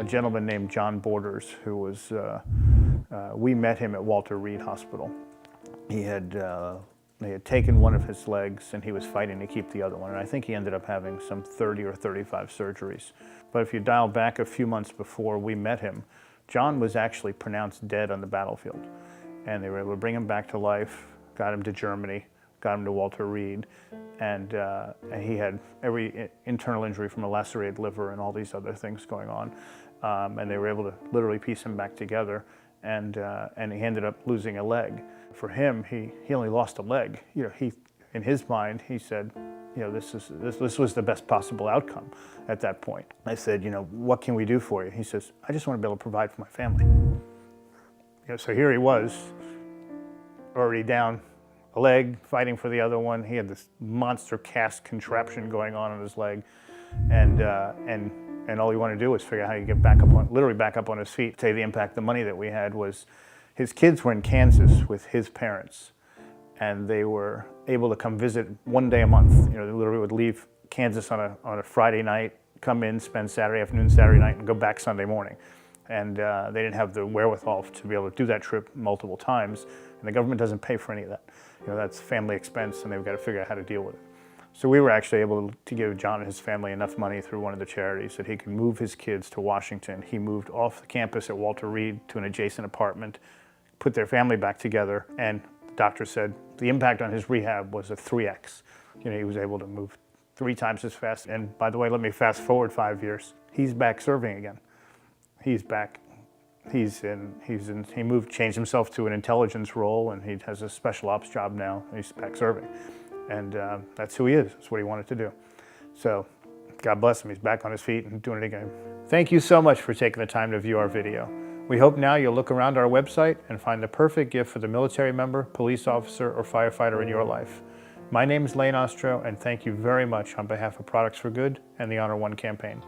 gentleman named John Borders, who was, we met him at Walter Reed Hospital. They had taken one of his legs and he was fighting to keep the other one. And I think he ended up having some 30 or 35 surgeries. But if you dial back a few months before we met him, John was actually pronounced dead on the battlefield. And they were able to bring him back to life, got him to Germany, got him to Walter Reed, and he had every internal injury from a lacerated liver and all these other things going on. And they were able to literally piece him back together, and he ended up losing a leg. For him, he only lost a leg. You know, in his mind, he said, you know, this was the best possible outcome at that point. I said, you know, what can we do for you? He says, I just want to be able to provide for my family. You know, so here he was, already down a leg, fighting for the other one. He had this monster cast contraption going on his leg, and all he wanted to do was figure out how to get back up on, literally back up on his feet. To tell you the impact, the money that we had was, his kids were in Kansas with his parents, and they were able to come visit one day a month. You know, they literally would leave Kansas on a Friday night, come in, spend Saturday afternoon, Saturday night, and go back Sunday morning. And they didn't have the wherewithal to be able to do that trip multiple times, and the government doesn't pay for any of that. You know, that's family expense, and they've got to figure out how to deal with it. So we were actually able to give John and his family enough money through one of the charities that he could move his kids to Washington. He moved off the campus at Walter Reed to an adjacent apartment, put their family back together, and the doctor said the impact on his rehab was a 3x. You know, he was able to move 3 times as fast. And by the way, let me fast forward 5 years. He's back serving again. He's back. He changed himself to an intelligence role, and he has a special ops job now. He's back serving. And that's who he is. That's what he wanted to do. So God bless him. He's back on his feet and doing it again. Thank you so much for taking the time to view our video. We hope now you'll look around our website and find the perfect gift for the military member, police officer, or firefighter in your life. My name is Lane Ostro, and thank you very much on behalf of Products for Good and the Honor One campaign.